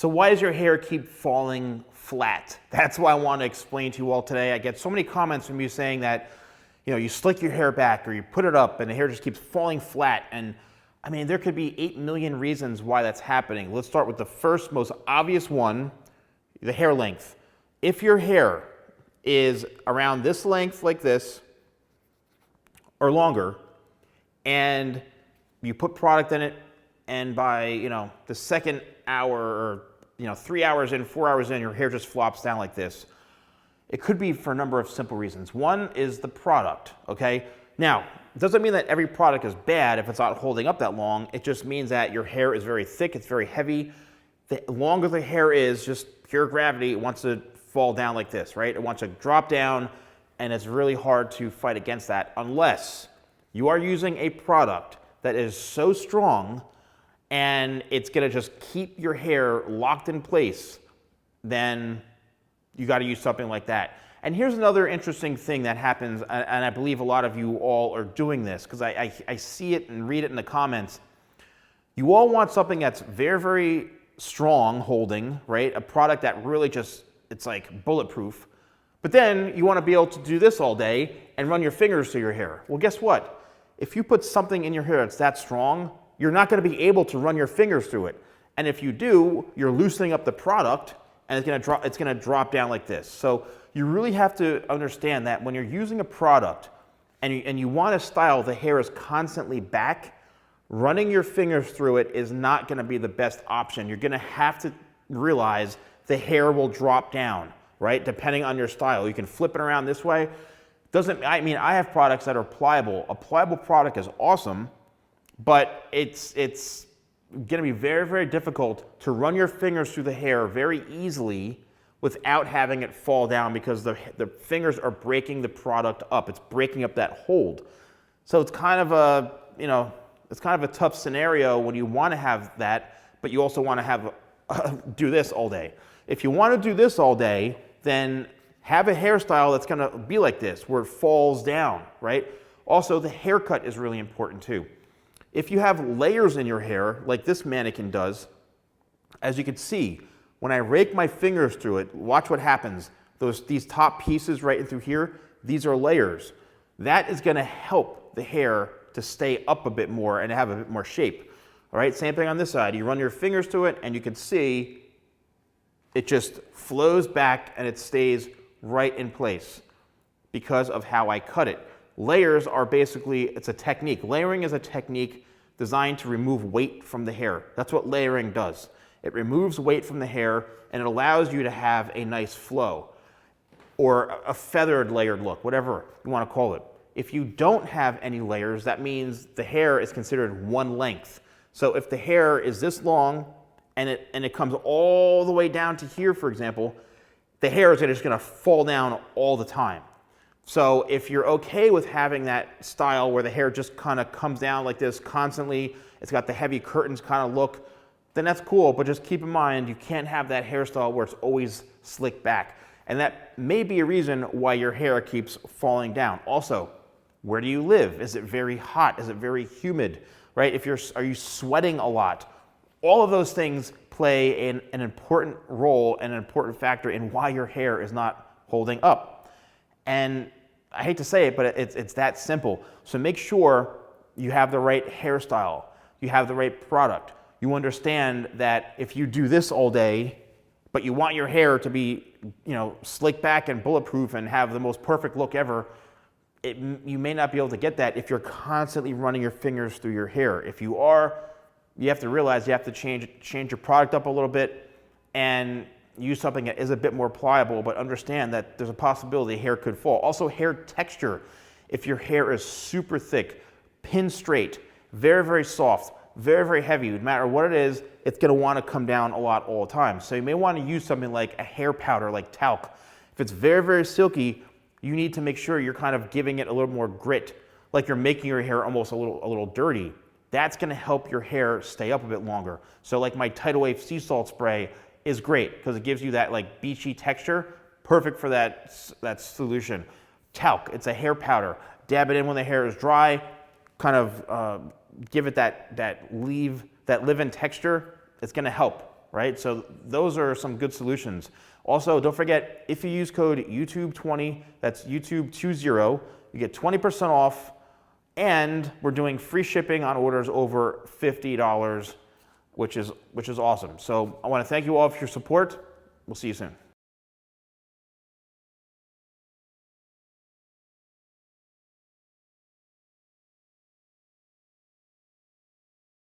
So why does your hair keep falling flat? That's what I want to explain to you all today. I get so many comments from you saying that, you slick your hair back or you put it up and the hair just keeps falling flat. And I mean, there could be 8 million reasons why that's happening. Let's start with the first most obvious one, the hair length. If your hair is around this length like this or longer and you put product in it and by, the second hour or, 3 hours in, 4 hours in, your hair just flops down like this. It could be for a number of simple reasons. One is the product, okay? Now, it doesn't mean that every product is bad if it's not holding up that long. It just means that your hair is very thick, it's very heavy. The longer the hair is, just pure gravity, it wants to fall down like this, right? It wants to drop down, and it's really hard to fight against that unless you are using a product that is so strong and it's gonna just keep your hair locked in place, then you gotta use something like that. And here's another interesting thing that happens, and I believe a lot of you all are doing this, because I see it and read it in the comments. You all want something that's very, very strong holding, right? A product that really just, it's like bulletproof. But then you wanna be able to do this all day and run your fingers through your hair. Well, guess what? If you put something in your hair that's that strong, you're not gonna be able to run your fingers through it. And if you do, you're loosening up the product and it's gonna drop down like this. So you really have to understand that when you're using a product and you want a style the hair is constantly back, running your fingers through it is not gonna be the best option. You're gonna have to realize the hair will drop down, right? Depending on your style. You can flip it around this way. I have products that are pliable. A pliable product is awesome, but it's gonna be very, very difficult to run your fingers through the hair very easily without having it fall down, because the fingers are breaking the product up. It's breaking up that hold. So it's kind of a tough scenario when you want to have that, but you also want to have do this all day. If you want to do this all day, then have a hairstyle that's going to be like this, where it falls down, right? Also, the haircut is really important too. If you have layers in your hair, like this mannequin does, as you can see, when I rake my fingers through it, watch what happens. These top pieces right in through here, these are layers. That is gonna help the hair to stay up a bit more and have a bit more shape. All right, same thing on this side. You run your fingers through it and you can see it just flows back and it stays right in place because of how I cut it. Layers are basically, it's a technique. Layering is a technique designed to remove weight from the hair. That's what layering does. It removes weight from the hair and it allows you to have a nice flow or a feathered layered look, whatever you want to call it. If you don't have any layers, that means the hair is considered one length. So if the hair is this long and it comes all the way down to here, for example, the hair is just going to fall down all the time. So if you're okay with having that style where the hair just kind of comes down like this constantly, it's got the heavy curtains kind of look, then that's cool, but just keep in mind you can't have that hairstyle where it's always slicked back. And that may be a reason why your hair keeps falling down. Also, where do you live? Is it very hot? Is it very humid? Right? Are you sweating a lot? All of those things play an important role and an important factor in why your hair is not holding up. And I hate to say it, but it's that simple. So make sure you have the right hairstyle, you have the right product. You understand that if you do this all day, but you want your hair to be, slick back and bulletproof and have the most perfect look ever, you may not be able to get that if you're constantly running your fingers through your hair. If you are, you have to realize you have to change your product up a little bit and use something that is a bit more pliable, but understand that there's a possibility hair could fall. Also, hair texture. If your hair is super thick, pin straight, very, very soft, very, very heavy, no matter what it is, it's gonna wanna come down a lot all the time. So you may wanna use something like a hair powder, like talc. If it's very, very silky, you need to make sure you're kind of giving it a little more grit, like you're making your hair almost a little dirty. That's gonna help your hair stay up a bit longer. So like my Tidal Wave Sea Salt Spray is great because it gives you that like beachy texture, perfect for that solution. Talc, it's a hair powder. Dab it in when the hair is dry, kind of give it that leave-in texture. It's gonna help, right? So those are some good solutions. Also, don't forget, if you use code YouTube20, that's YouTube20, you get 20% off, and we're doing free shipping on orders over $50, which is awesome. So I want to thank you all for your support. We'll see you soon.